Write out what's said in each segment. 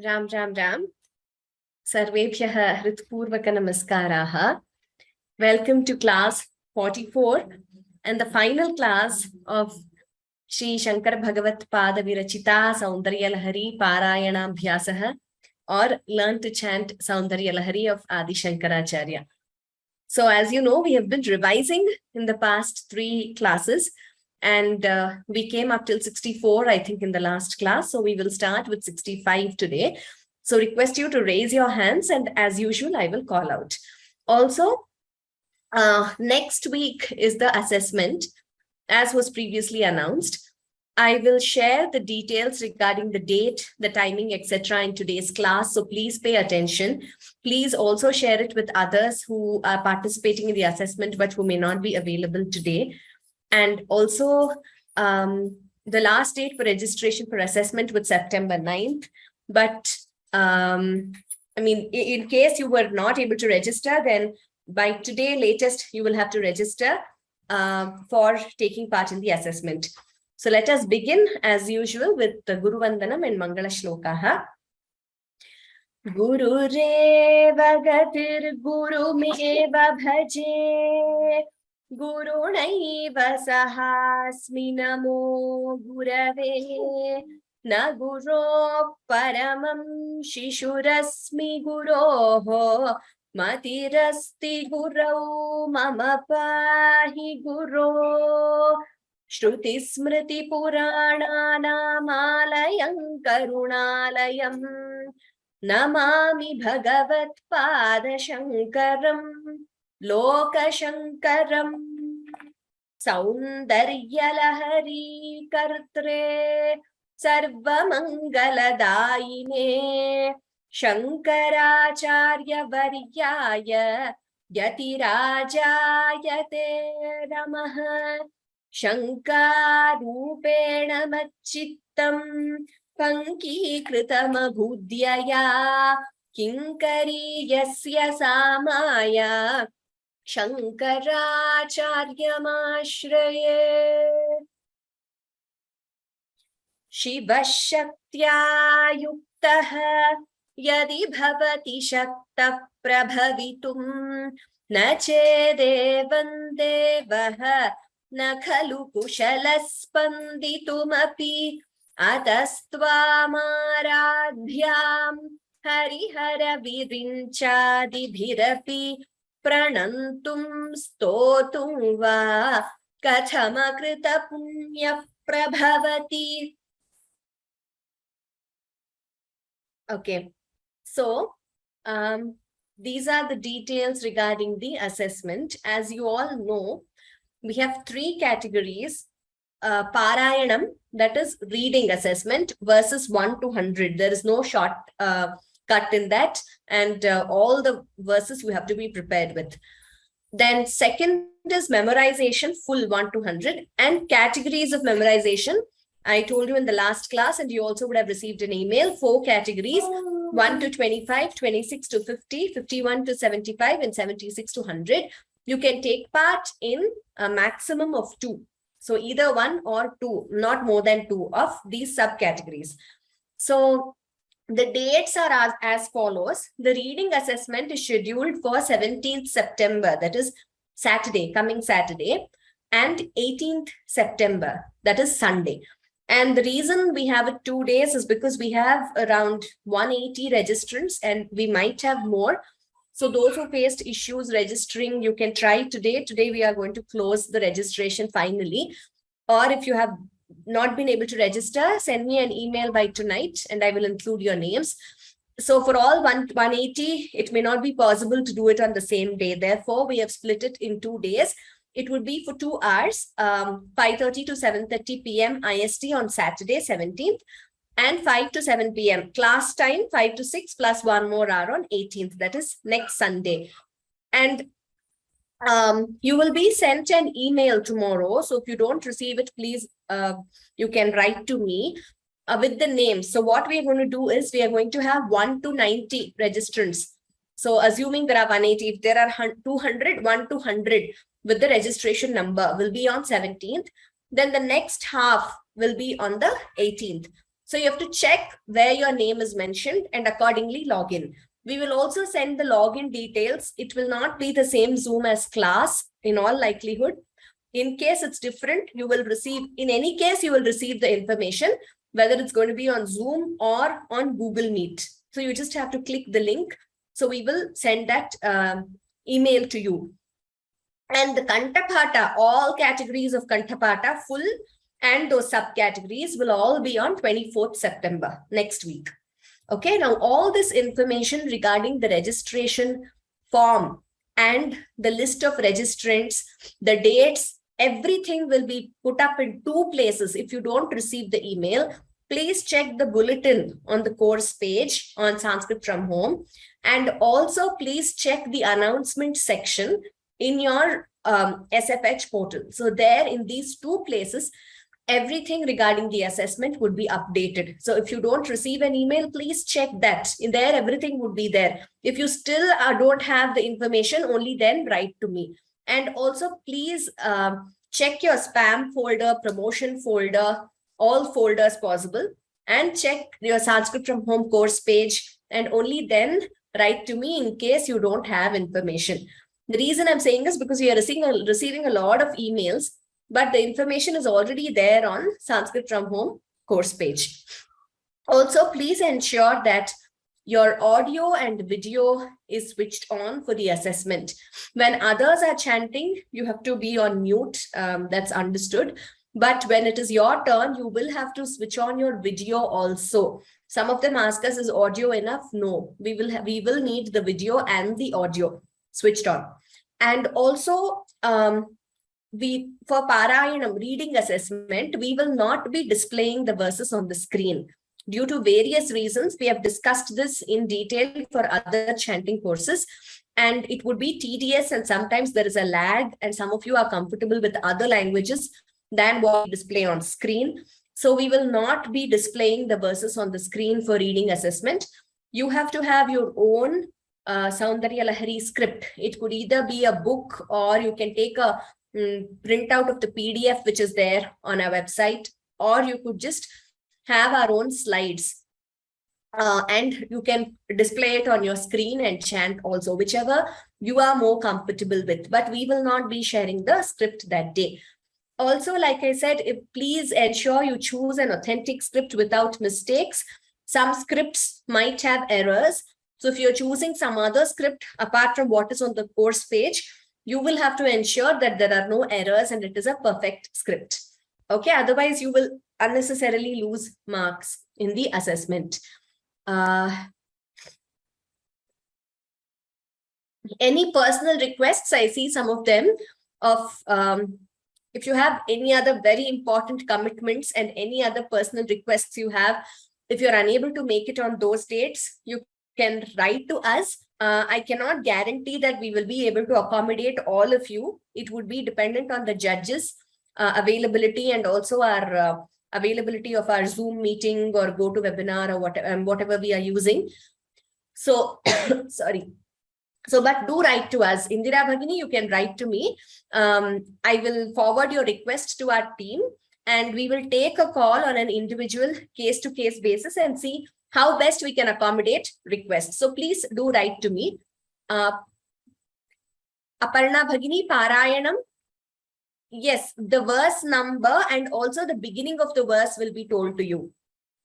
Ram Ram Ram. Sarvebhyah Hritpurvaka Namaskaraha. Welcome to class 44 and the final class of Shri Shankara Bhagavat Pada Virachita Soundaryalahari Parayana Bhyasaha, or Learn to Chant Soundaryalahari of Adi Shankaracharya. So as you know, we have been revising in the past 3 classes and we came up till 64, I think, in the last class. So we will start with 65 today. So request you to raise your hands, and as usual, I will call out. Also, next week is the assessment, as was previously announced. I will share the details regarding the date, the timing, etc. in today's class. So please pay attention. Please also share it with others who are participating in the assessment, but who may not be available today. And also, the last date for registration for assessment was September 9th. But I mean, in case you were not able to register, then by today latest, you will have to register for taking part in the assessment. So let us begin as usual with the Guru Vandanam and Mangala Shlokaha. Guru Reva Gatir Guru Meva Bhaje Guru Naiva Sahasmi Namo Gurave Na Guru Paramam Shishurasmi Guroho Matirasti Gurau Mama Pahi Guru Shruti Smriti Purana Namalayam Karunalayam Namami Bhagavat Pada Shankaram Loka Shankaram Soundaryalahari Kartre Sarva Mangala Daine Shankaracharya Varyaya Yatirajayate Namaha Shankarupena Machittam Pankikritama Bhudyaya Kinkari Yasya Samaya Shankaracharya Mashraye Shiva Shaktya Yuktaha Yadi Bhavati Shakta Prabhavitum Na Chedevan Devaha Na Khalu Kushalaspanditum Atastvaamaradhyam Harihara Virinchadibhirapi Pranantum Stotum Va Kathamakrita Punya Prabhavati. Okay, so these are the details regarding the assessment. As you all know, we have 3 categories. Parayanam, that is reading assessment, verses 1 to 100. There is no short cut in that, and all the verses you have to be prepared with. Then second is memorization, full 1 to 100, and categories of memorization. I told you in the last class, and you also would have received an email, 4 categories, 1 to 25, 26 to 50, 51 to 75, and 76 to 100. You can take part in a maximum of 2. So either 1 or 2, not more than 2 of these subcategories. So the dates are as follows. The reading assessment is scheduled for 17th September, that is Saturday, coming Saturday, and 18th September, that is Sunday. And the reason we have it 2 days is because we have around 180 registrants and we might have more. So those who faced issues registering, you can try today. Today, we are going to close the registration finally. Or if you have not been able to register, send me an email by tonight and I will include your names. So for all 180, it may not be possible to do it on the same day. Therefore, we have split it in 2 days. It would be for 2 hours, 5:30 to 7:30 p.m. IST on Saturday, 17th. And 5 to 7 p.m. Class time, 5 to 6 plus 1 more hour on 18th. That is next Sunday. And you will be sent an email tomorrow. So if you don't receive it, please, you can write to me with the names. So what we are going to do is we are going to have 1 to 90 registrants. So assuming there are 180, if there are 200, 1 to 100 with the registration number will be on 17th. Then the next half will be on the 18th. So you have to check where your name is mentioned and accordingly log in. We will also send the login details. It will not be the same Zoom as class in all likelihood. In case it's different, you will receive, in any case, you will receive the information, whether it's going to be on Zoom or on Google Meet. So you just have to click the link. So we will send that email to you. And the Kantapata, all categories of Kantapata, full and those subcategories will all be on 24th September, next week. Okay, now all this information regarding the registration form and the list of registrants, the dates, everything will be put up in 2 places. If you don't receive the email, please check the bulletin on the course page on Sanskrit from Home. And also please check the announcement section in your SFH portal. So there in these 2 places, everything regarding the assessment would be updated. So if you don't receive an email, please check that. In there, everything would be there. If you still don't have the information, only then write to me. And also please check your spam folder, promotion folder, all folders possible, and check your Sanskrit from Home course page, and only then write to me in case you don't have information. The reason I'm saying is because we are receiving a lot of emails, but the information is already there on Sanskrit from Home course page. Also, please ensure that your audio and video is switched on for the assessment. When others are chanting, you have to be on mute. That's understood. But when it is your turn, you will have to switch on your video also. Some of them ask us, is audio enough? No, we will need the video and the audio switched on. And also, for Parayanam reading assessment, we will not be displaying the verses on the screen. Due to various reasons, we have discussed this in detail for other chanting courses, and it would be tedious, and sometimes there is a lag, and some of you are comfortable with other languages than what we display on screen. So we will not be displaying the verses on the screen for reading assessment. You have to have your own Soundaryalahari script. It could either be a book, or you can take a print out of the PDF which is there on our website, or you could just have our own slides and you can display it on your screen and chant also, whichever you are more comfortable with. But we will not be sharing the script that day. Also, like I said, please ensure you choose an authentic script without mistakes. Some scripts might have errors. So if you're choosing some other script apart from what is on the course page, you will have to ensure that there are no errors and it is a perfect script. Okay, otherwise you will unnecessarily lose marks in the assessment. Any personal requests? I see some of them of if you have any other very important commitments and any other personal requests you have, if you're unable to make it on those dates, you can write to us. I cannot guarantee that we will be able to accommodate all of you. It would be dependent on the judges' availability and also our availability of our Zoom meeting or GoToWebinar or whatever we are using. So, sorry. So, but do write to us. Indira Bhagini, you can write to me. I will forward your request to our team and we will take a call on an individual case-to-case basis and see how best we can accommodate requests. So please do write to me. Aparna Bhagini, Parayanam. Yes, the verse number and also the beginning of the verse will be told to you.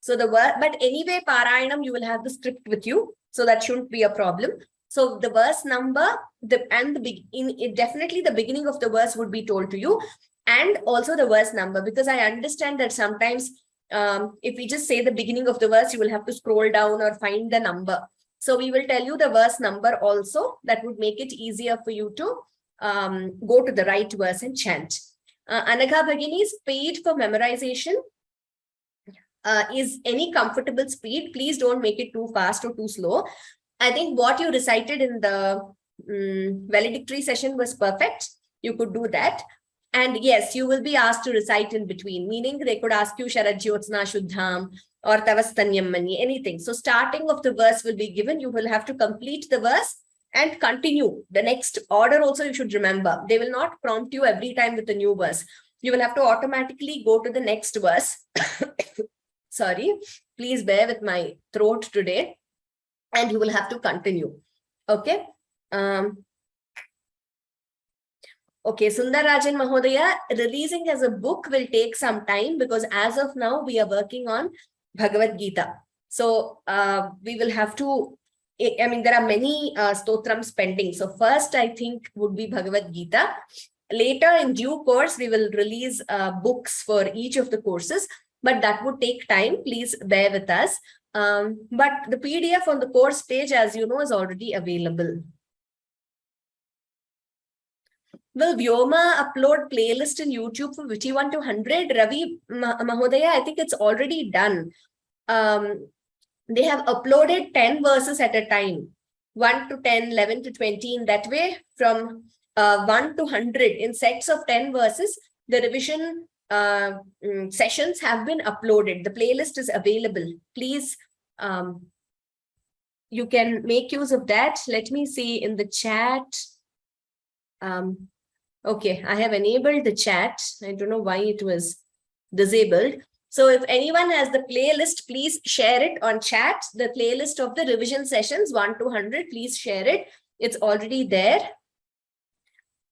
So the word, but anyway, Parayanam, you will have the script with you. So that shouldn't be a problem. So the verse number definitely the beginning of the verse would be told to you, and also the verse number, because I understand that sometimes if we just say the beginning of the verse, you will have to scroll down or find the number. So we will tell you the verse number also. That would make it easier for you to go to the right verse and chant. Anagha Bhagini, speed for memorization is any comfortable speed. Please don't make it too fast or too slow. I think what you recited in the valedictory session was perfect. You could do that. And yes, you will be asked to recite in between, meaning they could ask you Sharajyotsna Shuddham or Tavastanyam Mani, anything. So starting of the verse will be given. You will have to complete the verse and continue. The next order also you should remember. They will not prompt you every time with a new verse. You will have to automatically go to the next verse. Sorry, please bear with my throat today, and you will have to continue. Okay. Okay, Sundarajan Mahodaya, releasing as a book will take some time because as of now, we are working on Bhagavad Gita. So we will have to, I mean, there are many stotrams pending. So first, I think would be Bhagavad Gita. Later, in due course, we will release books for each of the courses, but that would take time. Please bear with us. But the PDF on the course page, as you know, is already available. Will Vyoma upload playlist in YouTube for 51 to 100? Ravi Mahodaya, I think it's already done. They have uploaded 10 verses at a time. 1 to 10, 11 to 20. In that way, from 1 to 100 in sets of 10 verses, the revision sessions have been uploaded. The playlist is available. Please, you can make use of that. Let me see in the chat. Okay, I have enabled the chat. I don't know why it was disabled. So if anyone has the playlist, please share it on chat. The playlist of the revision sessions 1 to 100, please share it. It's already there.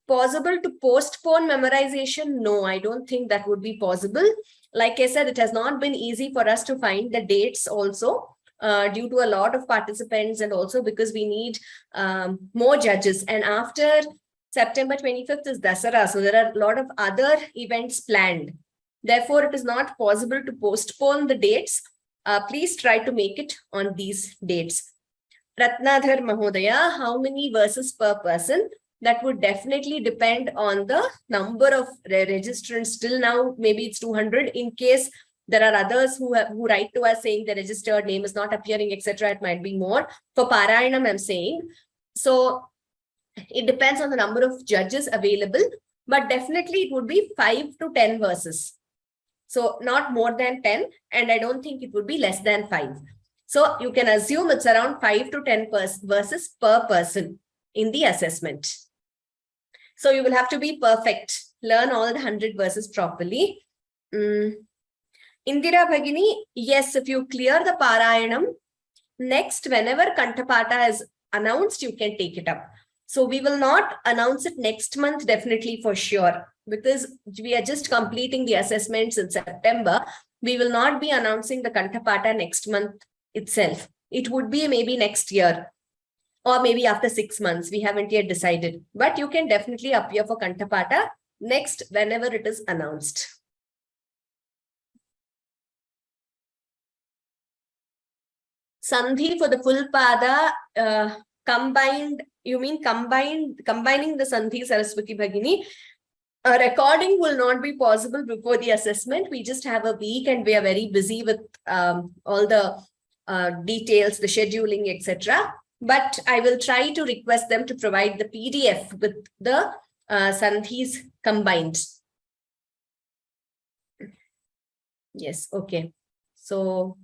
Possible to postpone memorization? No, I don't think that would be possible. Like I said, it has not been easy for us to find the dates also due to a lot of participants, and also because we need more judges. And after September 25th is Dasara, so there are a lot of other events planned. Therefore, it is not possible to postpone the dates. Please try to make it on these dates. Ratnadhar Mahodaya, how many verses per person? That would definitely depend on the number of registrants. Till now, maybe it's 200. In case there are others who write to us saying the registered name is not appearing, etc., it might be more. For Parayanam, I'm saying. So it depends on the number of judges available, but definitely it would be 5 to 10 verses. So not more than 10, and I don't think it would be less than 5. So you can assume it's around 5 to 10 verses per person in the assessment. So you will have to be perfect. Learn all the 100 verses properly. Indira Bhagini, yes, if you clear the Parayanam, next, whenever Kantapata is announced, you can take it up. So we will not announce it next month, definitely for sure, because we are just completing the assessments in September. We will not be announcing the Kantapata next month itself. It would be maybe next year or maybe after 6 months. We haven't yet decided, but you can definitely appear for Kantapata next whenever it is announced. Sandhi for the full pada, combined, you mean combining the Sandhi, Saraswati Bhagini? A recording will not be possible before the assessment. We just have a week and we are very busy with all the details, the scheduling, etc. But I will try to request them to provide the PDF with the Sandhis combined. Yes, okay. So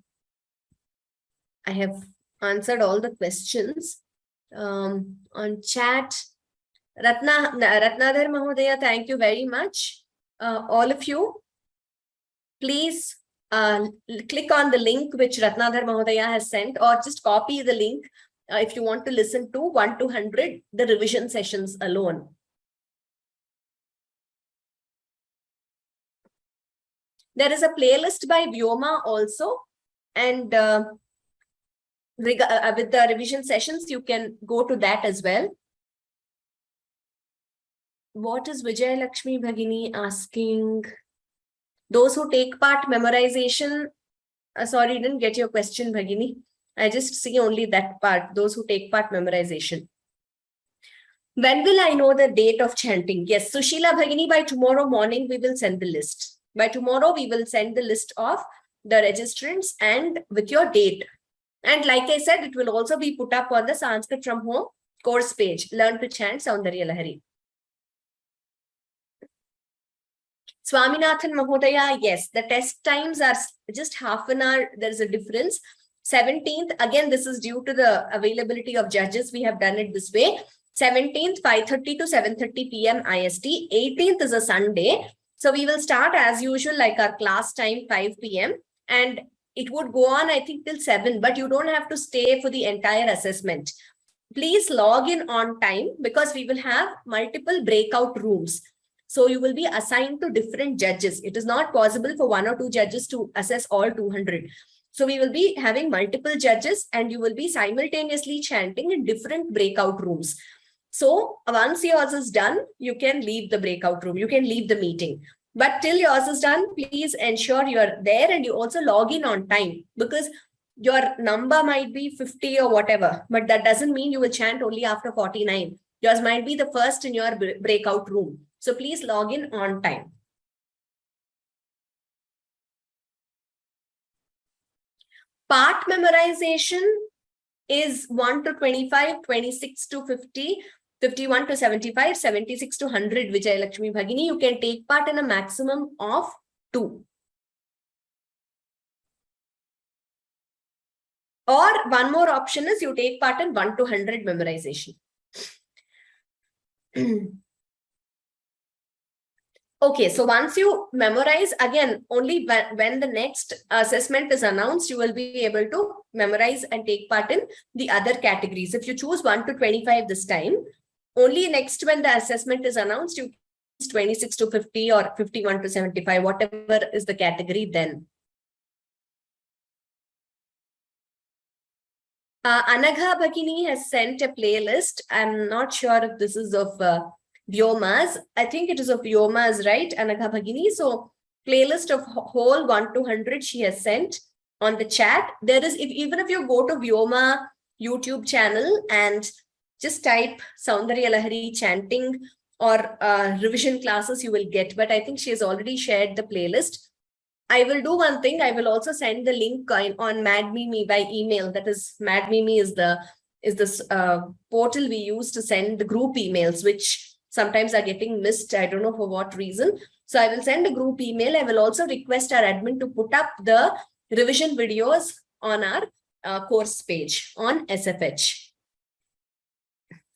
I have answered all the questions on chat. Ratnadhar Mahodaya, thank you very much. All of you, please click on the link which Ratnadhar Mahodaya has sent, or just copy the link if you want to listen to 1 to 100, the revision sessions alone. There is a playlist by Vyoma also, and with the revision sessions, you can go to that as well. What is Vijay Lakshmi Bhagini asking? Those who take part memorization, sorry, didn't get your question, Bhagini. I just see only that part, those who take part memorization. When will I know the date of chanting? Yes, Sushila Bhagini, by tomorrow morning, we will send the list. By tomorrow, we will send the list of the registrants and with your date. And like I said, it will also be put up on the Sanskrit from Home course page. Learn to chant Soundaryalahari. Swaminathan Mahodaya, yes, the test times are just half an hour. There is a difference. 17th, again, this is due to the availability of judges. We have done it this way. 17th, 5:30 to 7:30 p.m. IST. 18th is a Sunday. So we will start as usual, like our class time, 5 p.m. And it would go on, I think, till 7, but you don't have to stay for the entire assessment. Please log in on time because we will have multiple breakout rooms. So you will be assigned to different judges. It is not possible for 1 or 2 judges to assess all 200. So we will be having multiple judges and you will be simultaneously chanting in different breakout rooms. So once yours is done, you can leave the breakout room. You can leave the meeting. But till yours is done, please ensure you're there and you also log in on time, because your number might be 50 or whatever, but that doesn't mean you will chant only after 49. Yours might be the first in your breakout room. So please log in on time. Part memorization is 1 to 25, 26 to 50, 51 to 75, 76 to 100, Vijay Lakshmi Bhagini. You can take part in a maximum of 2. Or one more option is you take part in 1 to 100 memorization. Okay, so once you memorize, again, only when the next assessment is announced, you will be able to memorize and take part in the other categories. If you choose 1 to 25 this time, only next when the assessment is announced, you choose 26 to 50 or 51 to 75, whatever is the category then. Anagha Bhagini has sent a playlist. I'm not sure if this is of Vyomas. I think it is of Vyomas, right, Anagha Bhagini? So playlist of whole 1 to 100 she has sent on the chat. There is, even if you go to Vyoma YouTube channel and just type Soundaryalahari chanting or revision classes, you will get. But I think she has already shared the playlist. I will do one thing. I will also send the link on MadMimi by email. That is, MadMimi is this portal we use to send the group emails, which sometimes are getting missed. I don't know for what reason. So I will send a group email. I will also request our admin to put up the revision videos on our course page on SFH.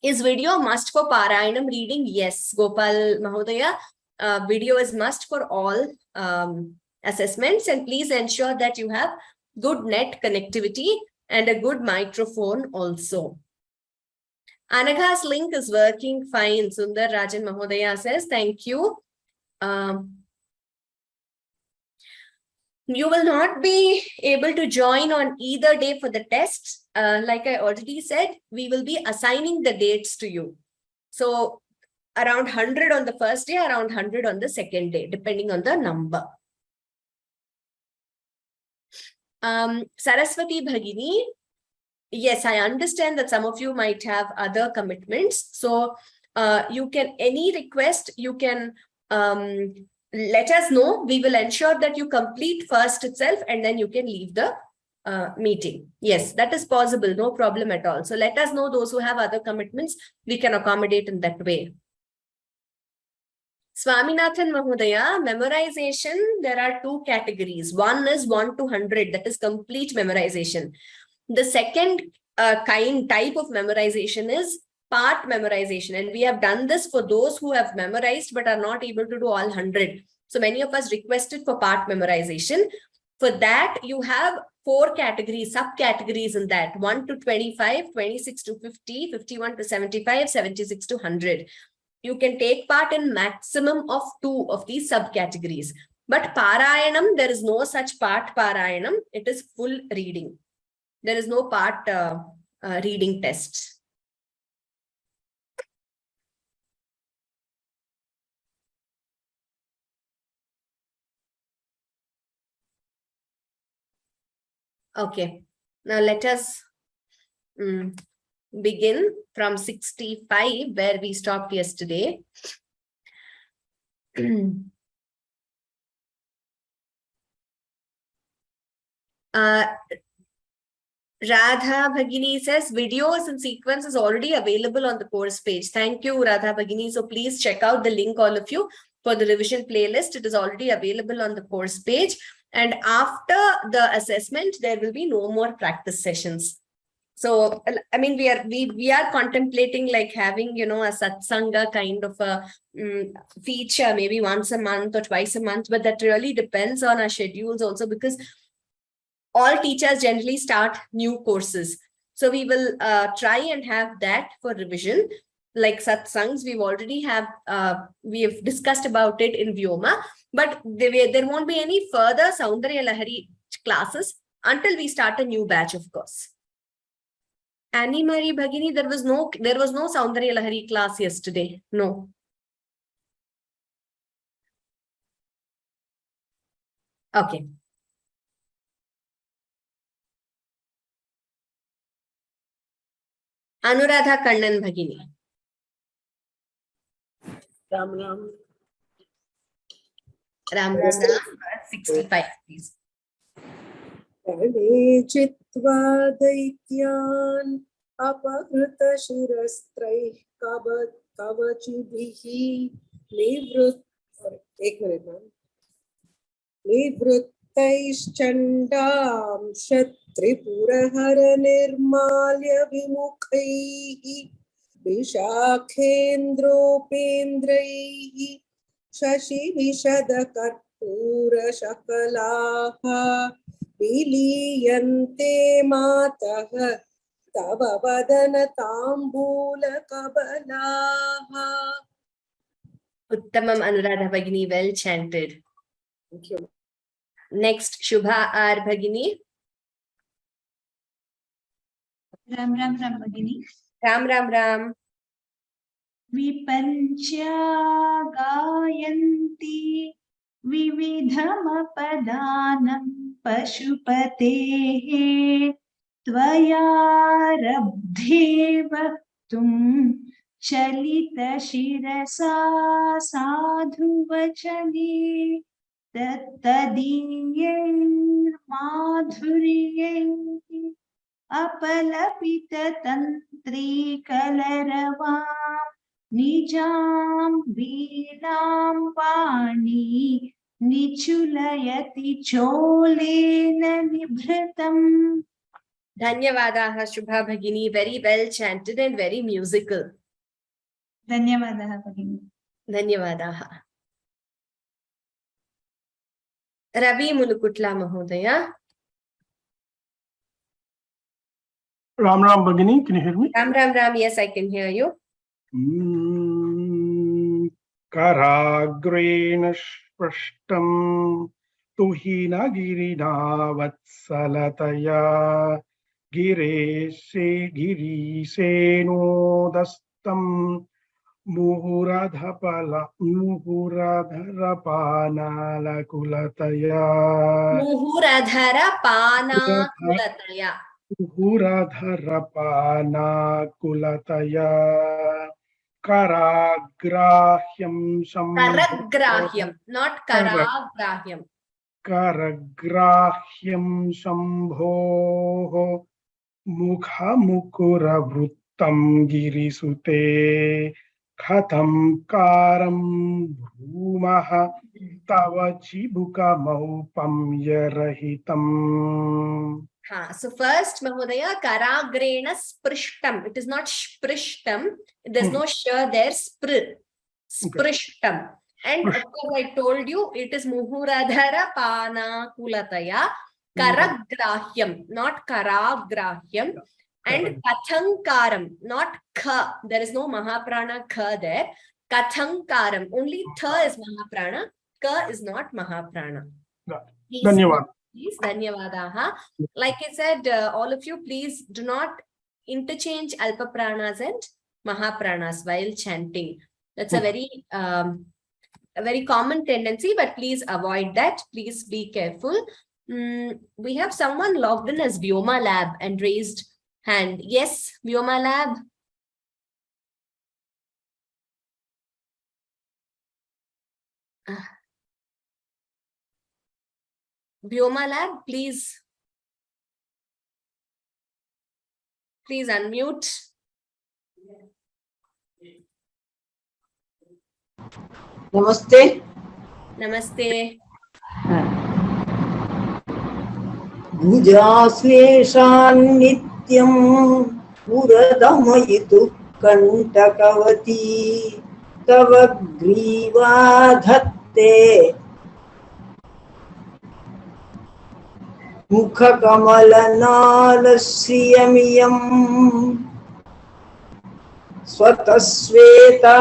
Is video must for Parayanam reading? Yes, Gopal Mahodaya. Video is must for all assessments, and please ensure that you have good net connectivity and a good microphone also. Anagha's link is working fine. Sundar Rajan Mahodaya says, thank you. You will not be able to join on either day for the tests. Like I already said, we will be assigning the dates to you. So around 100 on the first day, around 100 on the second day, depending on the number. Saraswati Bhagini, yes, I understand that some of you might have other commitments. So you can, any request, you can let us know. We will ensure that you complete first itself and then you can leave the meeting. Yes, that is possible. No problem at all. So let us know those who have other commitments. We can accommodate in that way. Swaminathan Mahodaya, memorization, there are 2 categories. One is 1 to 100, that is complete memorization. The second type of memorization is part memorization. And we have done this for those who have memorized but are not able to do all 100. So many of us requested for part memorization. For that, you have 4 categories, subcategories in that. 1 to 25, 26 to 50, 51 to 75, 76 to 100. You can take part in maximum of 2 of these subcategories. But Parayanam, there is no such part Parayanam. It is full reading. There is no part reading test. Okay, now let us begin from 65, where we stopped yesterday. Radha Bhagini says, videos and sequence is already available on the course page. Thank you, Radha Bhagini. So please check out the link, all of you, for the revision playlist. It is already available on the course page. And after the assessment, there will be no more practice sessions. So, I mean, we are contemplating like having, you know, a satsanga kind of a feature, maybe once a month or twice a month, but that really depends on our schedules also, because all teachers generally start new courses. So we will try and have that for revision. Like satsangs, we have discussed about it in Vyoma, but there won't be any further Soundaryalahari classes until we start a new batch, of course. Annie Marie Bhagini, there was no Soundaryalahari class yesterday. No. Okay. Anuradha Kannan Bhagini. Ram Ram. Ram Ram Ram. 65, please. Chitva daityan apahruta shirastraih kavachibhihi nivruttaischandam kshatripurahara nirmalya vimukhaihi Vishakhendropendraihi Shashi Vishadakarpura Shakalaha Viliyante Mataha Tava Vadana Tambula Kabalaha. Uttamam Anuradha Bhagini, well chanted. Thank you. Next, Shubha R. Bhagini. Ram Ram Ram Bhagini. Ram Ram Ram. Vipancha gayanti vividhamapadanam pashupatehe tvaya rabdheva tum chalita shirasa sadhu vachani tattadiyer madhuryer apalapita tantri kalaravam Nijam Veelam Vani Nichulayati Cholena Nibhritam. Dhanyavadaha Shubha Bhagini, very well chanted and very musical. Dhanyavadaha Bhagini. Dhanyavadaha. Ravi Mulukutla Mahodaya. Ram Ram Bhagini, can you hear me? Ram Ram Ram, yes, I can hear you. Karagrena sprashtam tuhina girina vatsalataya giriseno dastam muhuradharapanala kulataya Muhuradharapana kulataya Karagrahyam Karagrahyam, not Karagrahyam. Karagrahyam Shambho Mukhamukura Vruttam Girisute Khatam Karam Bhumaha Tava Chibuka Maupam Yarahitam. So first, Mahodaya, Karagrena Sprishtam. It is not Sprishtam. There's no sh there. Sprishtam. And of course, I told you, it is Muhuradhara Pana Kulataya. Karagrahyam, not Karagrahyam. And Kathankaram, not Kha. There is no Mahaprana Kha there. Kathankaram. Only Tha is Mahaprana. Ka is not Mahaprana. Dhanyavad. Please, Dhanyavadaha. Like I said, all of you, please do not interchange Alpa Pranas and Mahapranas while chanting. That's a very common tendency, but please avoid that. Please be careful. We have someone logged in as Vyoma Lab and raised hand. Yes, Vyoma Lab. Vyoma Lab, please unmute. Namaste. Namaste. Bhujasveshan nityam puradamayitu kantakavati tava griva dhatte मुखकमलनालश्रियमियम् स्वतस्वेता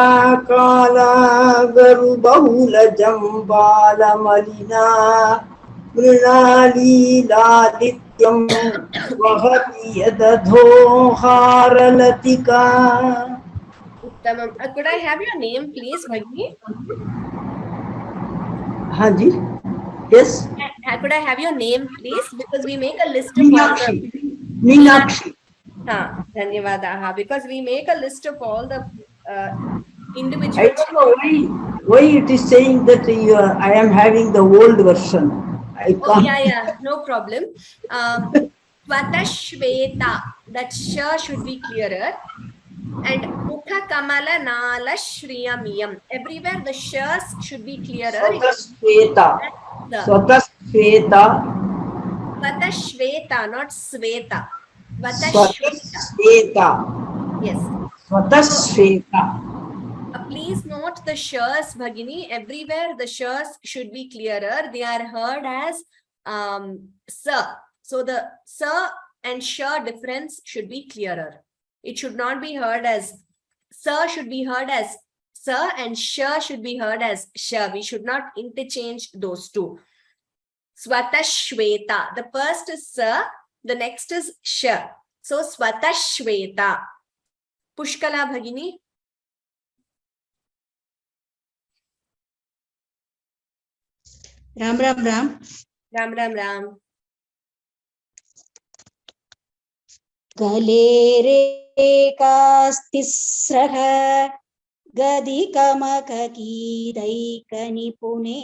कालागरुबहुलजम्बालमलिना मृणालीलादित्यं वहति यदधोहारलतिका. Uttamam. Could I have your name, please, Bhagini? हाँ जी, yes. Could I have your name, please? Because we make a list of all the Meenakshi. Dhanyavadaha. Because we make a list of all the individual. I don't know why it is saying that I am having the old version. I can't. Oh, yeah, no problem. Svatashveta, that sh should be clearer. And Mukha Kamala Nala Shriyamiyam. Everywhere the shs should be clearer. Svatashveta. Svatashveta. Svatashveta, not Sveta. Svatashveta. Yes. Svatashveta. Please note the shs, Bhagini. Everywhere the shs should be clearer. They are heard as sa. So the sa and sha difference should be clearer. It should not be heard as sa, should be heard as sa, and sha should be heard as sha. We should not interchange those two. Svatashveta. The first is sa, the next is sha. So Svatashveta. Pushkala Bhagini. Ram Ram Ram. Ram Ram Ram. Galerekastisraha gadikamakakidaikanipune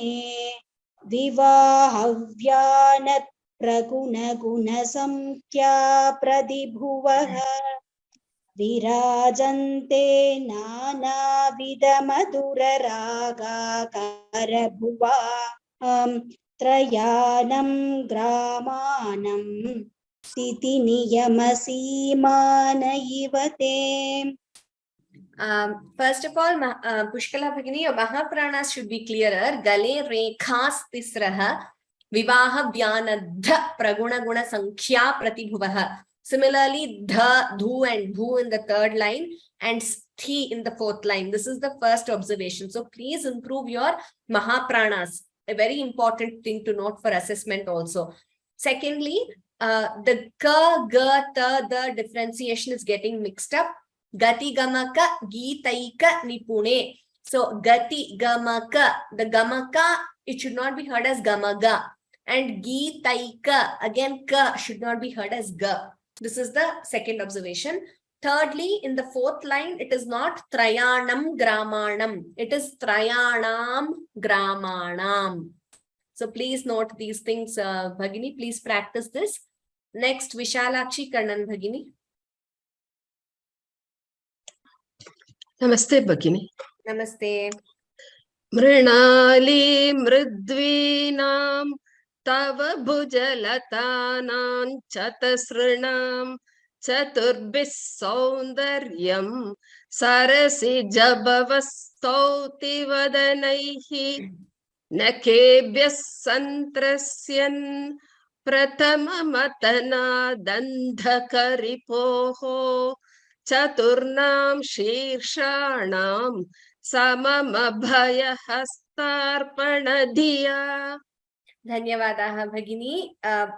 vivahavyanat pragunagunasamkhya pradibhuvaha virajante nanavidamaduraragakara trayanam gramanam Titi niyamasimana ivate. First of all, Pushkala Bhagini, your Mahapranas should be clearer. Gale rekhas tisraha vivaha vyanadha praguna guna sankhya pratibhuvaha. Similarly, dha, dhu and bhu in the third line and sthi in the fourth line. This is the first observation. So please improve your Mahapranas. A very important thing to note for assessment also. Secondly, the ka, ga, ta, the differentiation is getting mixed up. Gati gamaka, gitaika nipune. So gati gamaka, the gamaka, it should not be heard as gamaga. And gitaika, again ka should not be heard as ga. This is the second observation. Thirdly, in the fourth line, it is not trayanam gramanam. It is trayanam gramanam. So please note these things, Bhagini. Please practice this. Next, Vishalakshi Kannan Bhagini. Namaste Bhagini. Namaste. Mrinali mridvinam tava bhujalatanam chatasrinam chaturbis saundaryam sarasi jabavastauti vadanaihi nakebhyas santrasyan prathamamatana dandhakaripoho Chaturnam Shirshanam Samamabhaya Hastarpanadhiya. Dhanyavadaha Bhagini.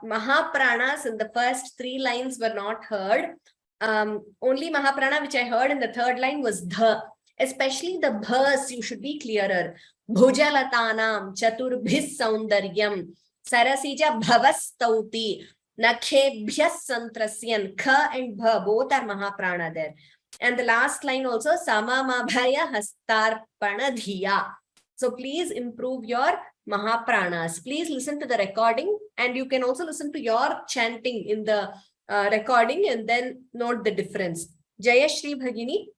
Mahapranas in the first three lines were not heard. Only Mahaprana which I heard in the third line was dha. Especially the bhas, you should be clearer. Bhujalatanam Chaturbhis Saundaryam Sarasija Bhavastauti Nakhebhyas Santrasyan. Kha and bha, both are Mahaprana there. And the last line also, Samamabhaya Hastarpanadhiya. So please improve your Mahapranas. Please listen to the recording, and you can also listen to your chanting in the recording and then note the difference. Jaya Shri Bhagini.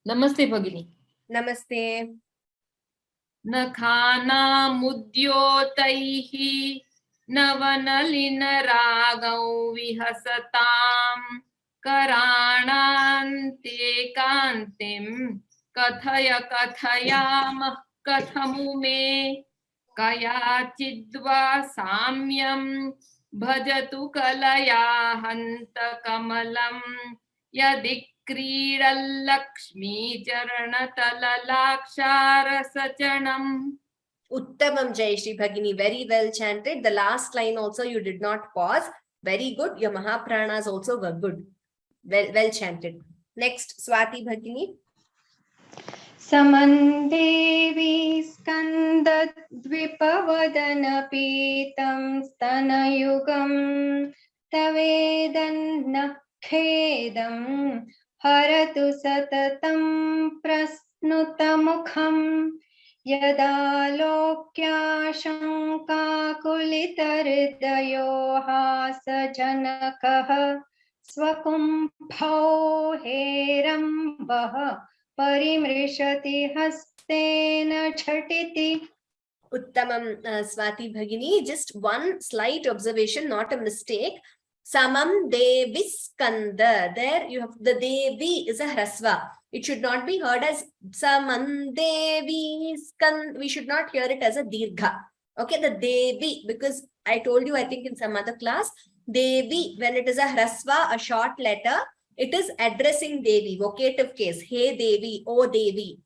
Namaste Bhagini. Namaste. Nakhana mudyotaihi navanalina ragau vihasatam karanante kantim kathaya kathayamah kathamu me कयाचिद्वा साम्यं भजतु कलया हन्त कमलं यदि क्रीडल्लक्ष्मी चरणतललाक्षारसचणम्. Uttamam Jayashri Bhagini, very well chanted. The last line also you did not pause. Very good. Your Mahapranas also were good. Well chanted. Next, Swati Bhagini. समन्देवी स्कन्दद्विपवदनपीतं स्तनयुगं तवेदन्नः खेदं हरतु सततं प्रस्नुतमुखं यदालोक्याशङ्काकुलितहृदयो हासजनकः स्वकुम्भौ हेरम्बः परिमृशति हस्तेन झटिति. Uttamam Swati Bhagini. Just one slight observation, not a mistake. Samam Devi Skanda. There you have the Devi is a hrasva. It should not be heard as Samam Devi Skand. We should not hear it as a dirgha. Okay, the Devi, because I told you, I think in some other class, Devi, when it is a hrasva, a short letter, it is addressing Devi, vocative case. Hey Devi, oh Devi.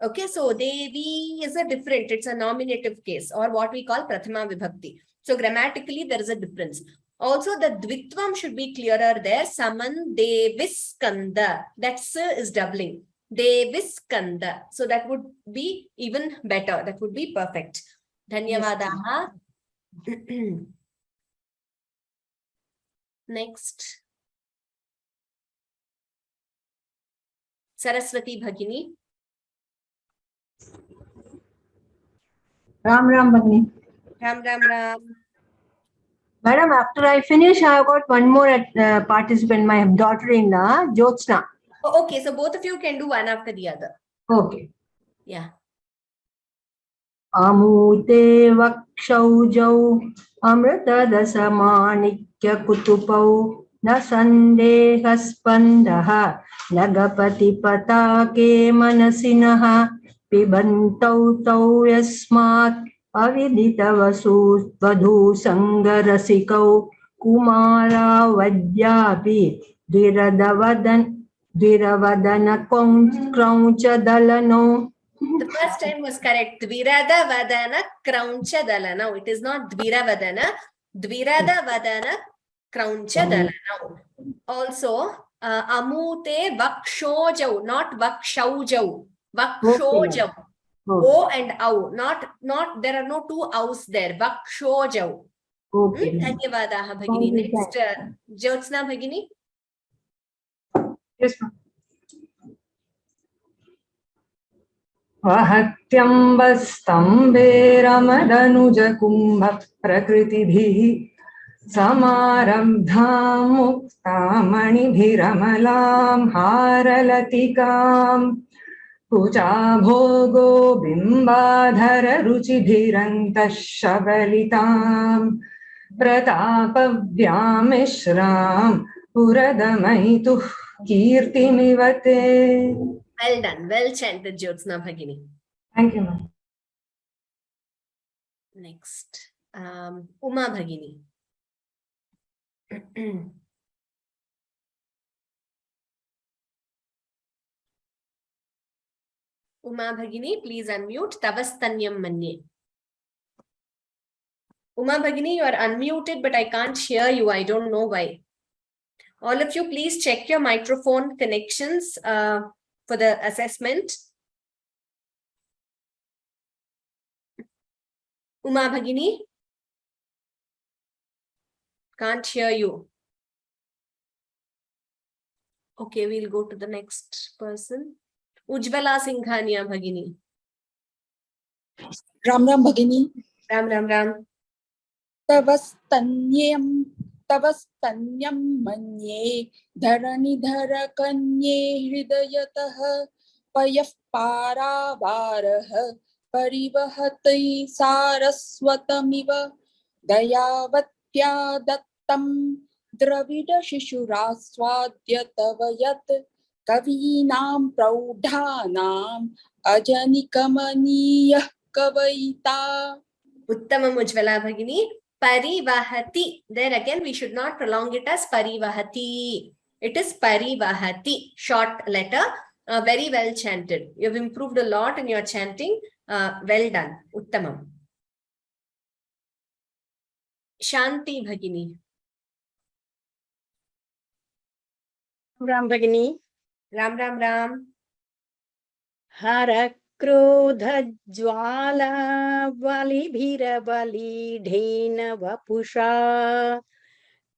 Okay, so Devi is a different, it's a nominative case or what we call Prathama Vibhakti. So grammatically, there is a difference. Also, the Dvitvam should be clearer there. Saman Deviskanda. That S is doubling. Deviskanda. So that would be even better. That would be perfect. Dhanyavadaha. Next. Saraswati Bhagini. Ram Ram Bhagini. Ram Ram Ram. Madam, after I finish, I have got one more participant, my daughter-in-law, Jyotsna. Oh, okay, so both of you can do one after the other. Okay. Yeah. Amute Vakshau Amrita Manikya Kutupau Nasandehaspandaha Nagapati Patake Manasinaha Pibantau Tau Yasmat Avidita Vadhu Sangarasikau Kumara Vadyapi Dviravadana Krauncha Dalano. The first time was correct. Dvirada Vadana Krauncha Dalana. It is not Dvira Vadana. Dvirada Vadana Krauncha Dalana. Also, Amute Vakshojau, not Vakshojau. Vakshojau. O and Au. Not, there are no two Aus there. Vakshojau. Okay. Dhanyavadaha Bhagini. Next, Jyotsna Bhagini. Yes, ma'am. Vahatyambastambhe Ramadanuja Kumbha Prakritibihi Samarabdham Muktamanibhiramalam Haralatikam Puja Bhogo Bimbadhara Ruchibhirantah Shabalitam Pratapavyamishram Puradamaituh Kirtimivate. Well done. Well chanted, Jyotsna Bhagini. Thank you, ma'am. Next, Uma Bhagini. Uma Bhagini, please unmute. Tavastanyam manye. Uma Bhagini, you are unmuted, but I can't hear you. I don't know why. All of you, please check your microphone connections for the assessment. Uma Bhagini, can't hear you. Okay, we'll go to the next person. Ujjvala Singhania Bhagini. Ram Ram Bhagini. Ram Ram Ram. Tavastanyam manye dharanidhara kanye hridayatah payah paravarah parivahati saraswatamiva dayavatya dattam dravida shishuraswadya tavayat kavinam praudhanam ajanikamaniya kavaita. Uttamam Ujjvala Bhagini. Parivahati. There again, we should not prolong it as parivahati. It is parivahati, short letter. Very well chanted. You've improved a lot in your chanting. Well done. Uttamam. Shanti Bhagini. Ram Bhagini. Ram Ram Ram. Hara Krodha Jwala Valibhira Validhena Vapusha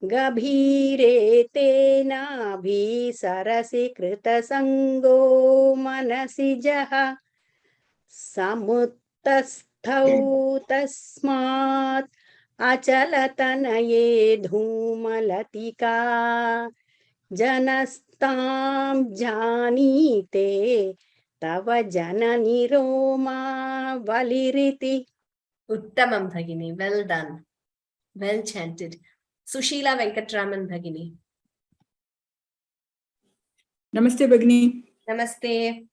Gabhire Tena Bhi Sarasi Krita Sango Manasi Jaha Samuttasthau Tasmat Achalatanaye Dhumalatika Janastam Janite Tava Janani Roma Valiriti. Uttamam Bhagini. Well done. Well chanted. Sushila Venkatraman Bhagini. Namaste Bhagini. Namaste.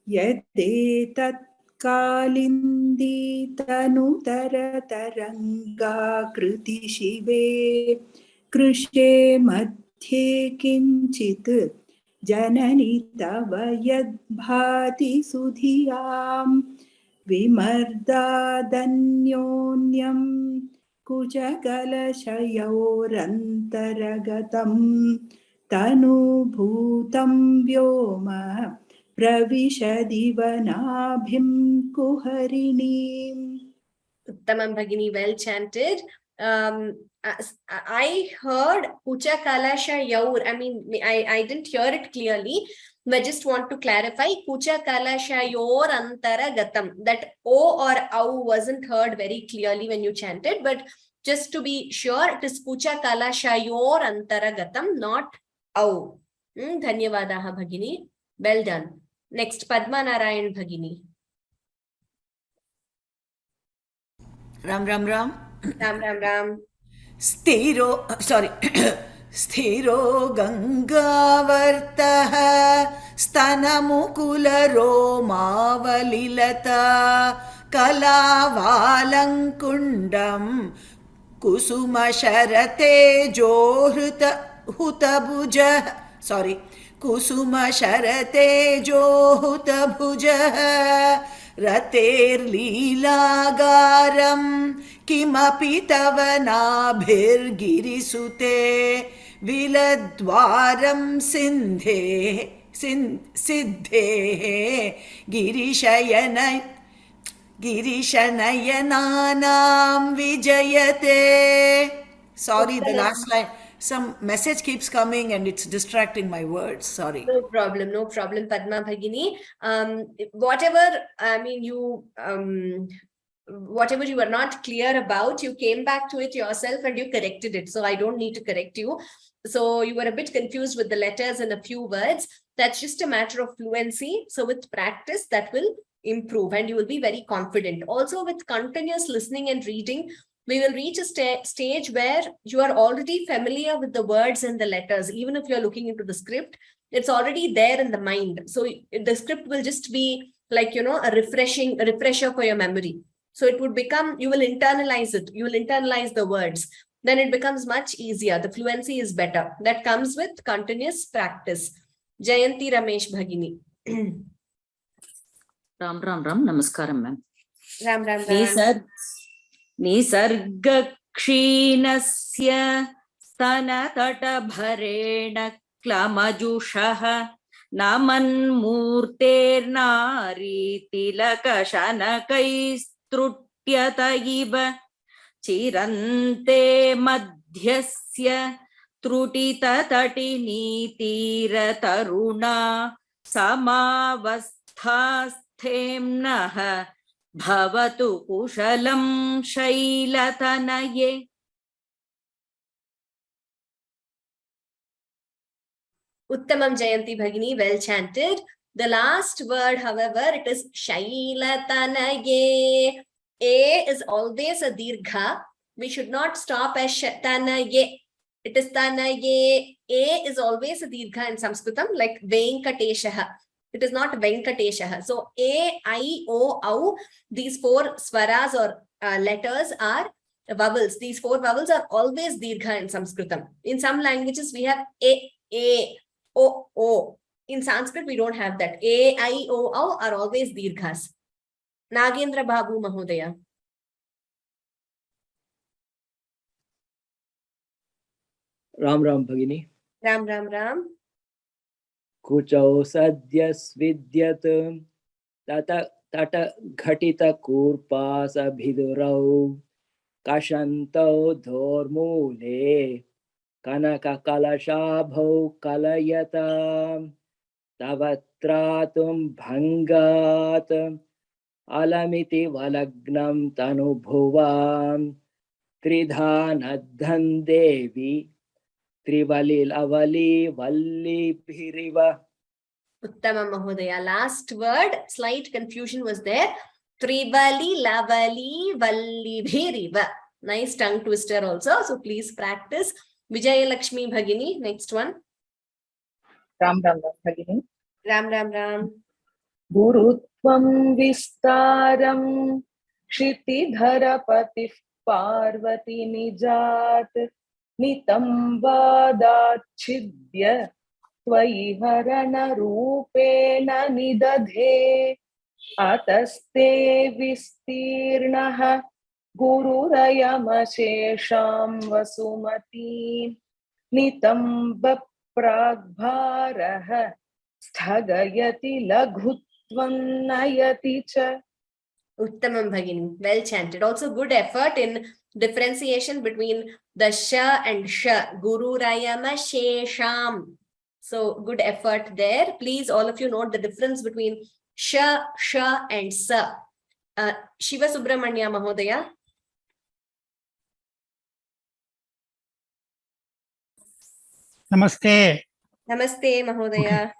Yadetat kalindi tanutara taranga kriti shive krishe madhye kinchit janani tava yadbhati sudhiyam vimardadannyonyam kuchakalashayorantaraгаtam tanubhutam vyoma Pravishadivanabhim kuharinim. Uttamam Bhagini, well chanted. I heard Pucha Kalasha Yaur. I mean, I didn't hear it clearly. I just want to clarify. Pucha Kalasha Yor Antara Gatam. That O or Au wasn't heard very clearly when you chanted, but just to be sure, it is Pucha Kalasha Yor Antara Gatam, not Au. Dhanyavadaha Bhagini. Well done. Next, Padma Narayan Bhagini. Ram Ram Ram. Ram Ram Ram. Stiro Gangavartaha Stanamukula Romavalilata Kalavalanкундam Kusuma Sharate Johruta Hutabhuja. Sorry. Kusuma Sharate Johutabuja Rater Lilagaram Kimapi Tavanabhir Girisute Viladwaram Siddhe Girishanayananam Vijayate. Sorry, the last line. Some message keeps coming and it's distracting my words. Sorry. No problem, Padma Bhagini. Whatever, I mean, whatever you were not clear about, you came back to it yourself and you corrected it. So I don't need to correct you. So you were a bit confused with the letters and a few words. That's just a matter of fluency. So with practice, that will improve and you will be very confident. Also with continuous listening and reading, we will reach a stage where you are already familiar with the words and the letters. Even if you're looking into the script, it's already there in the mind. So the script will just be like, a refresher for your memory. So it would become, you will internalize it. You will internalize the words. Then it becomes much easier. The fluency is better. That comes with continuous practice. Jayanti Ramesh Bhagini. Ram Ram Ram. Namaskaram, ma'am. Ram Ram Ram. Nisargaksheenasya stanatata-bharena klamajushaha namanmurternari tilakashanakaistrutyata iva chirante madhyasya trutita-tatini taruna samavasthasthemnaha Bhavatu kushalam shailatanaye. Uttamam Jayanti Bhagini, well chanted. The last word, however, it is shailatanaye. A is always a dirgha. We should not stop as tanaye. It is tanaye. A is always a dirgha in Sanskritam, like Venkateshaha. It is not Venkatesha. So A, I, O, Au, these four swaras or letters are vowels. These four vowels are always dirgha in Sanskritam. In some languages, we have A, O. In Sanskrit, we don't have that. A, I, O, Au are always dirghas. Nagendra Babu Mahodaya. Ram Ram Bhagini. Ram Ram Ram. Kuchau sadyas vidyat tata ghatita kurpasa bhidurau kashantau dhormule kanaka kalashabhau kalayata tavatratum bhangat alamiti valagnam tanubhuvam tridhanadhan devi trivalil avali valli bhiriva. Uttama Mahodaya. Last word, slight confusion was there. Trivali, lavali, valli bhiriva. Nice tongue twister also. So please practice. Vijaya Lakshmi Bhagini. Next one. Ram Ram Bhagini. Ram Ram Ram. Gurutvam vistaram Kshitidharapati Parvati Nijat Nitam vadachidya Tvayi harana rupena nidadhe Ataste vistirnaha Gururayamashesham Vasumati Nitam pragbharaha Sthagayati laghutvam nayati cha. Uttamam Bhagini. Well chanted. Also good effort in differentiation between the sha and sha. Guru Rayama Shesham. So good effort there. Please, all of you note the difference between sha, and sa. Shiva Subramanya Mahodaya. Namaste. Namaste Mahodaya.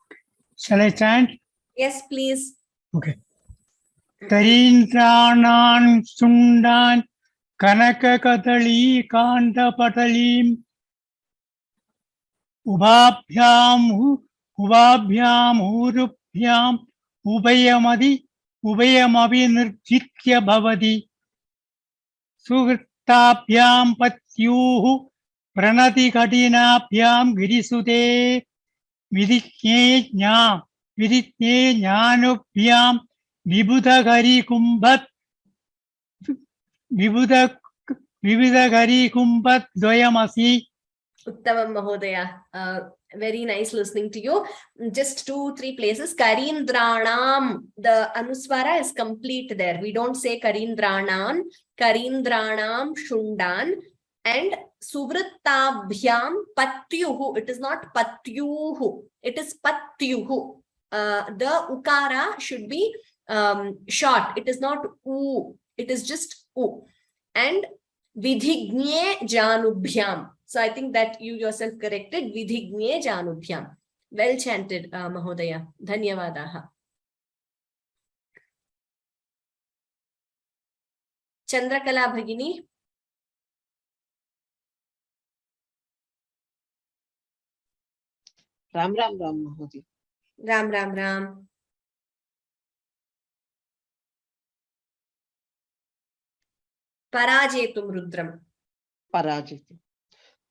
Okay. Shall I chant? Yes, please. Okay. Tarindranan sundan kanaka katali kanta patalim ubabhyam urubhyam ubayamavi nirjitya bhavati suhrtabhyam patyuhu pranati katinabhyam girisute vidikye jnanubhyam vibudhagari kumbhat dvayamasi. Uttamam Mahodaya. Very nice listening to you. Just 2-3 places. Karindranam. The Anuswara is complete there. We don't say Karindranan. Karindranam Shundan. And Suvrittabhyam Patyuhu. It is not Patyuhu. It is Patyuhu. The Ukara should be short. It is not U. It is just U. And Vidhignye Janubhyam. So I think that you yourself corrected. Vidhignye Janubhyam. Well chanted, Mahodaya. Dhanyavadaha. Chandrakala Bhagini. Ram Ram Ram Mahodaya. Ram Ram Ram. Parajetum Rudram. Parajetum.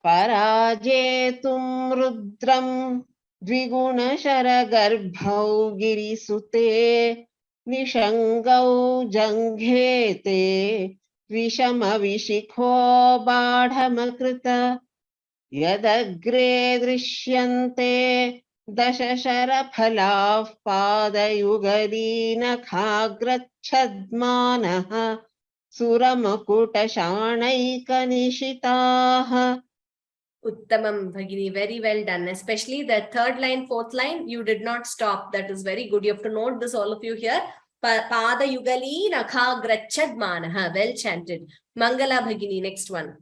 Parajetum Rudram Dviguna Garbhau Girisute Nishangau Janghete Vishama Vishikho Badhamakrita Yadagre Drishyante Dashashara Phalav Padayugadina Khagrachadmanaha Suramukuta Shanaika Nishitaha. Uttamam Bhagini, very well done. Especially the third line, fourth line, you did not stop. That is very good. You have to note this, all of you here. Pada Yugali Nakha Grachad Manaha. Well chanted. Mangala Bhagini, next one.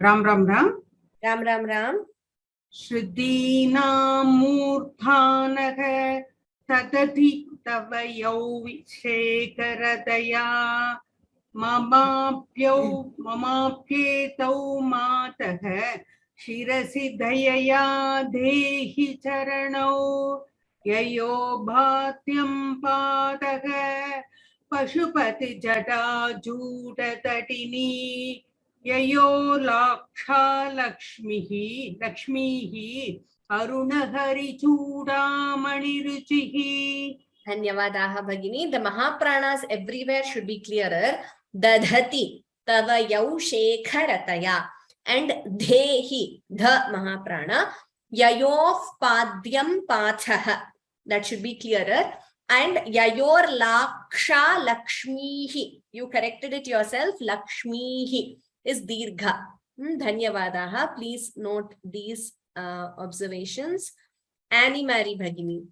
Ram Ram Ram. Ram Ram Ram. Shruddina Murthanaha Tadati Tavayau Vishekaradaya Mamapyetau Mataha शिरसि दयया देहि चरणौ ययो भात्यं पादः पशुपति जटाजूटतटिनी ययो लाक्षा लक्ष्मीः अरुणहरिचूडामणिरुचिः. Dhanyavadaha Bhagini. The Mahapranas everywhere should be clearer. Dadhati tava yau shekharataya and dhehi the Mahaprana yayof padyam pathaha. That should be clearer. And yayor laksha lakshmihi. You corrected it yourself. Lakshmihi is dirgha. Dhanyavadaha. Please note these observations. Annie Mary Bhagini.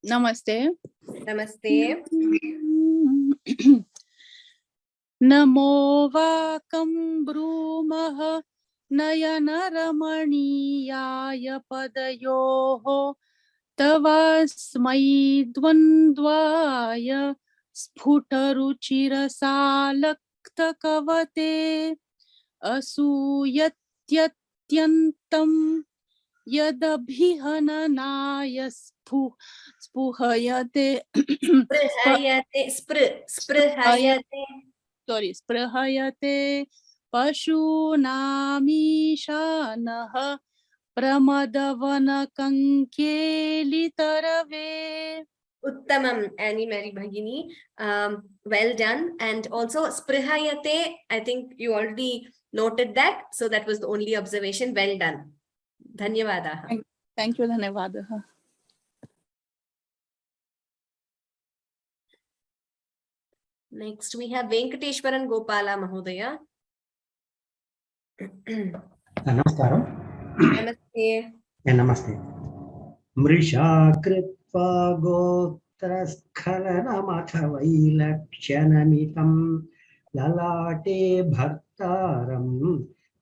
Namaste. Namaste. Namo vakam brumah nayanaramaniyaya padayoho tavasmai dvandvaya sputaruchirasalakta kavate asuyatyantam yadabhihananaya spuhayate sprahayate pashunamishanah pramadavana kankelitarave. Uttamam, Annie Mary Bhagini. Well done. And also sprihayate, I think you already noted that. So that was the only observation. Well done. Dhanyavadaha. Thank you, Dhanyavadaha. Next, we have Venkateshwaran Gopala Mahodaya. Namaskaram. Namaste. Namaste. Mrisha kritva gotraskhalanamath vailakshyanamitam lalate bhartaram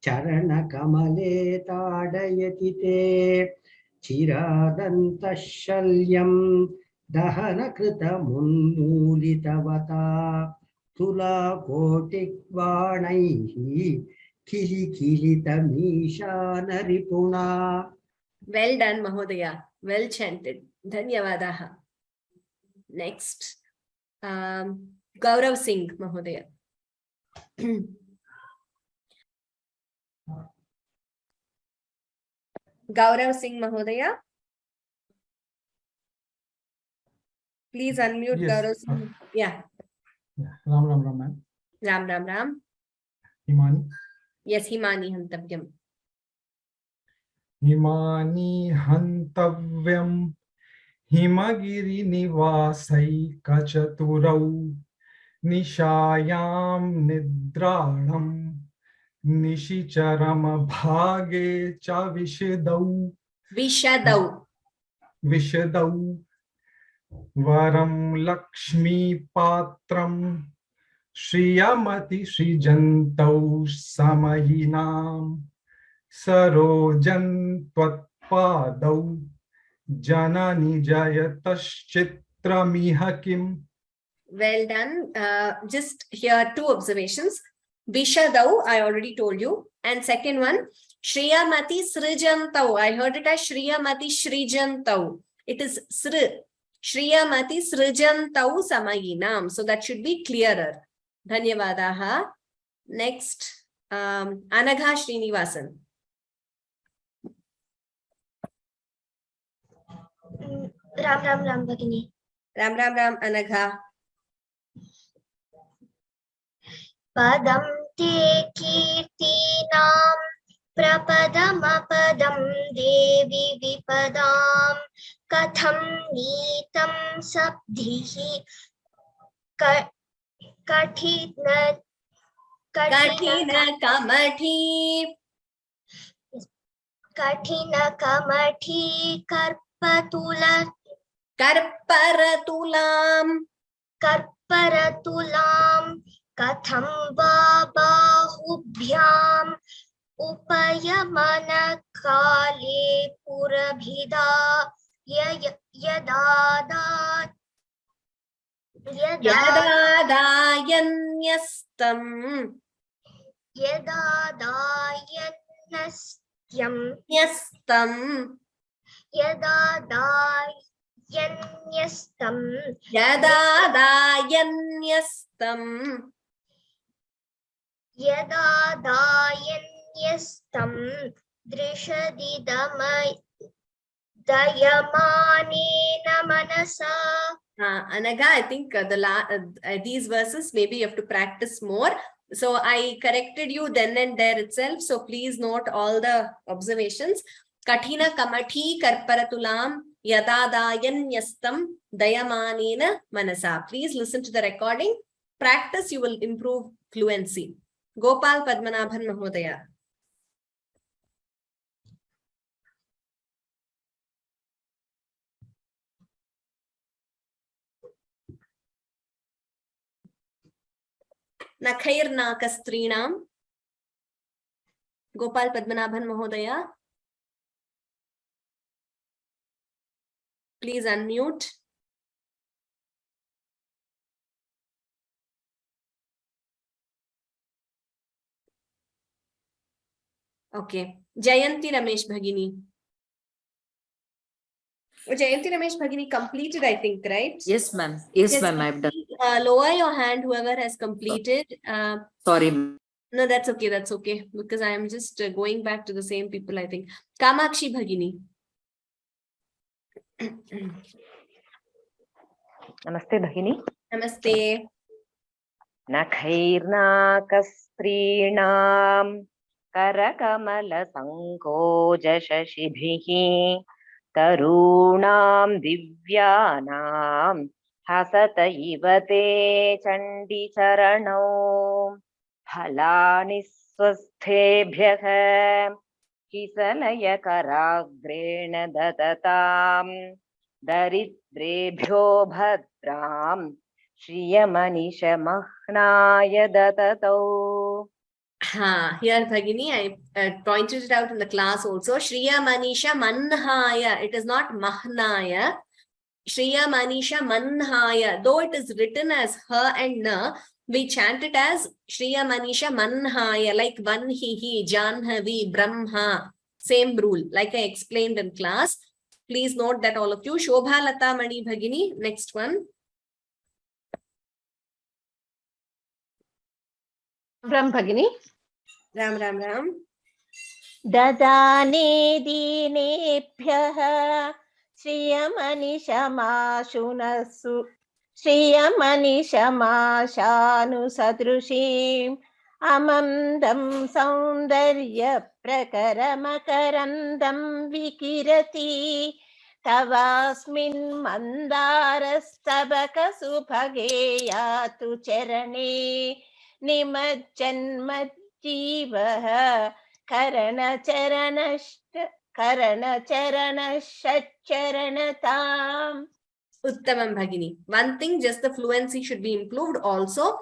charana kamale tadayati te chiradantashalyam dahana krita munmulitavata tula kotikvanaihi kili kilitamisha naripuna. Well done, Mahodaya. Well chanted. Dhanyavadaha. Next, Gaurav Singh, Mahodaya. Gaurav Singh, Mahodaya. Please unmute. Yes. Gaurav Singh. Yeah. Ram Ram Ram, ma'am. Ram Ram Ram. Himani. Yes, Himani Hantavyam. Himani Hantavyam Himagiri Nivasai Kachaturau Nishayam Nidranam Nishicharam Bhage Cha Vishadau Varam Lakshmi Patram Shriyamati Shrijantau Samayinam Sarojan Tvatpadau Janani Jayataschitra. Well done. Just here two observations. Vishadau, I already told you. And second one, Shriyamati Srijantau. I heard it as Shriyamati Shrijantau. It is Sri. Shriyamati Srijantau Samayinam. So that should be clearer. Dhanyavadaha. Next, Anagha Srinivasan. Ram Ram Ram Bhagini. Ram Ram Ram Anagha. Padam te kirtinam prapadam apadam devi vipadam katham nitam sabdhihi kathina kamathi karparatulam katham babahubhyam upayamana kale purabhida yadada Yadadayanyastam. Yadadayanastam. Yastam. Yadadayanyastam. Yadadayanyastam. Yadadayanyastam. Drishaddhayamanena manasa. Anaga, I think these verses maybe you have to practice more. So I corrected you then and there itself. So please note all the observations. Kathina kamathi karparatulam yadadayanyastam dayamanena manasa. Please listen to the recording. Practice, you will improve fluency. Gopal Padmanabhan Mahodaya. Nakhairnakastrinam. Gopal Padmanabhan Mahodaya. Please unmute. Okay. Jayanti Ramesh Bhagini. Jayanti Ramesh Bhagini completed, I think, right? Yes, ma'am. Yes, ma'am, I've done. Lower your hand, whoever has completed. Sorry. No, that's okay. That's okay. Because I am just going back to the same people, I think. Kamakshi Bhagini. Namaste, Bhagini. Namaste. Nakhairnakastrinam karakamala sankoja shashibhihi tarunam divyanam hasata ivate chandi charanau phalani swasthebhyah kisalaya karagrena datatam daridrebhyo bhadram Shriya-manisha mahnaya datato. Here, Bhagini, I pointed it out in the class also. Shriya-manisha manhaya. It is not mahnaya. Shriya-manisha manhaya. Though it is written as ha and na, we chant it as Shriya-manisha manhaya, like Vanhihi, Janhavi, Brahma. Same rule, like I explained in class. Please note that all of you. Shobha Lata Mani Bhagini, next one. Ram Bhagini. Ram. Dadane dinebhyah Shriyamanishamashanu sadrushim Amandam saundarya prakaramakarandam vikirati Tavasmin mandarastabaka subhageyatu charane Nimajjanmajjivaha Karanacharanatam. Uttamam Bhagini. One thing, just the fluency should be improved also.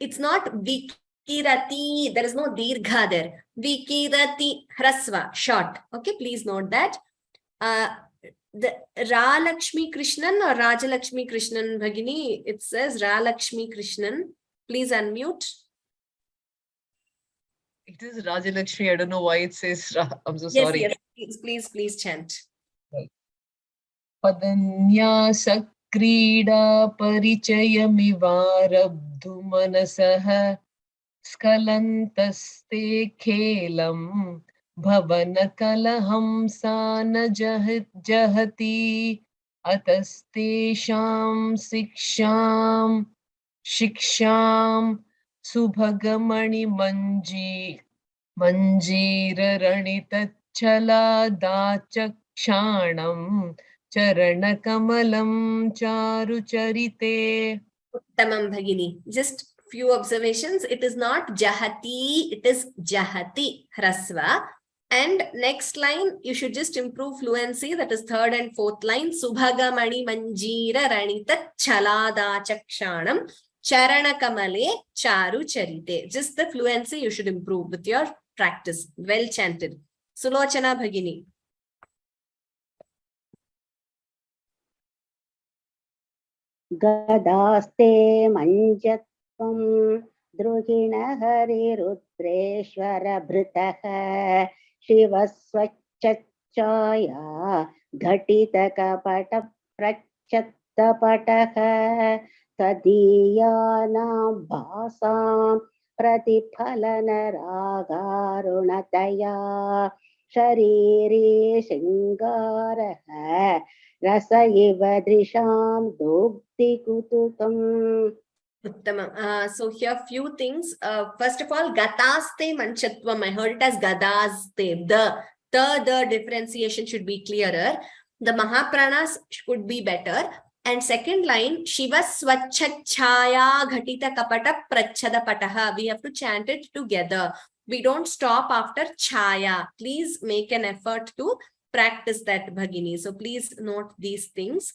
It's not Vikirati. There is no dirgha there. Vikirati hrasva, short. Okay, please note that. The Ra Lakshmi Krishnan or Raja Lakshmi Krishnan Bhagini, it says Ra Lakshmi Krishnan. Please unmute. It is Rajalakshmi. I don't know why it says Ra. I'm so sorry. Yes, please chant. Padanyasa krida parichayamivarabdhu manasah skalantaste khelam bhavana kalahamsana jahati atastesham shiksham subhagamani manjira ranitachala dachakshanam charanakamalam charucharite. Uttamam Bhagini. Just few observations. It is not Jahati, it is Jahati hrasva. And next line, you should just improve fluency. That is third and fourth line. Subhagamani manjira ranita chalada chakshanam charana kamale charu charite. Just the fluency you should improve with your practice. Well chanted. Sulochana Bhagini. गदास्ते मञ्जत्वं द्रुहिण हरिरुद्रेश्वर भृतः शिवस्वच्छाया घटितकपट प्रच्छत्तपटः तदीयानां भासां प्रतिफलनरागारुणतया शरीरे शृङ्गारः रस इव दृशां दोग्धिकुतुकम्. Uttama. So here few things. First of all, gataste manchatvam. I heard it as gadaste. The differentiation should be clearer. The mahapranas could be better. And second line, Shiva swachachaya ghatita kapata prachada pataha. We have to chant it together. We don't stop after chaya. Please make an effort to practice that, Bhagini. So please note these things.